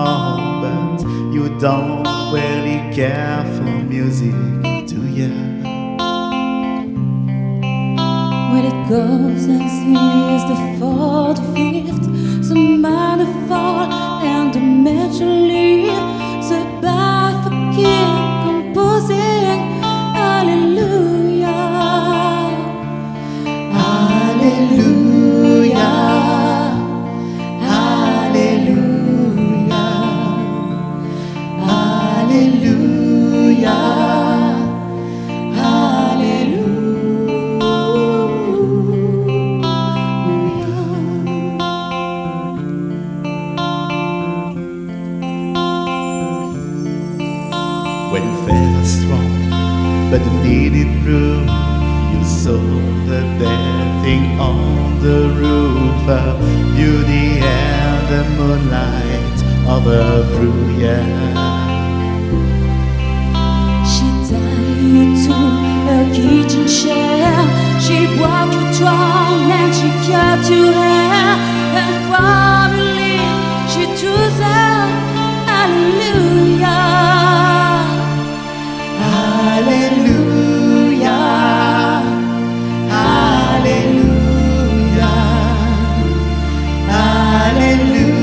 home, but you don't really care for music, do ya? When it goes as is the 4th, 5th, the minor fall and the major lead, the Baphomet composing, hallelujah, hallelujah, hallelujah, hallelujah. When you felt strong, but needed proof, you saw the bad thing on the roof. Beauty and the moonlight overthrew ya. She tied you to a kitchen chair. She walked you strong and she cut your hair. And finally she chose her. Hallelujah, hallelujah, hallelujah, hallelujah,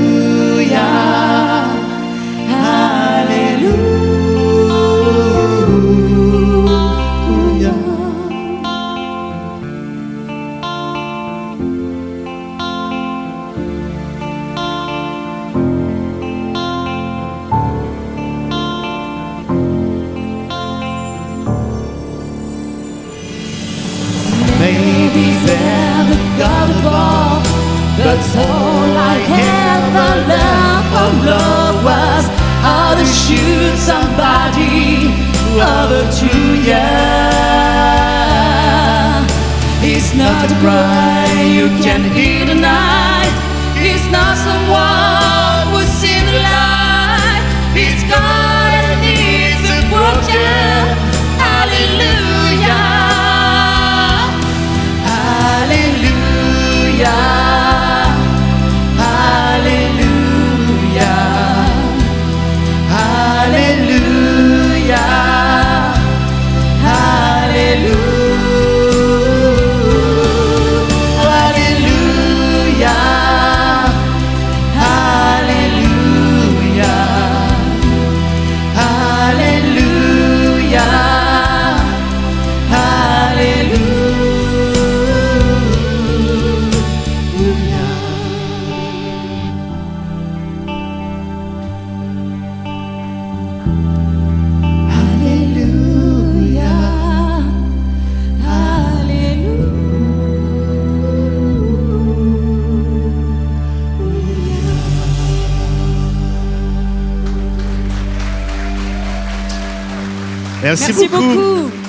hallelujah. Maybe Never got a ball. That's all I ever learned from love was how to shoot somebody over to ya. He's not a cry you can hear tonight. He's not someone who's seen the light. He's God and he's a broken. Hallelujah. Merci Merci beaucoup.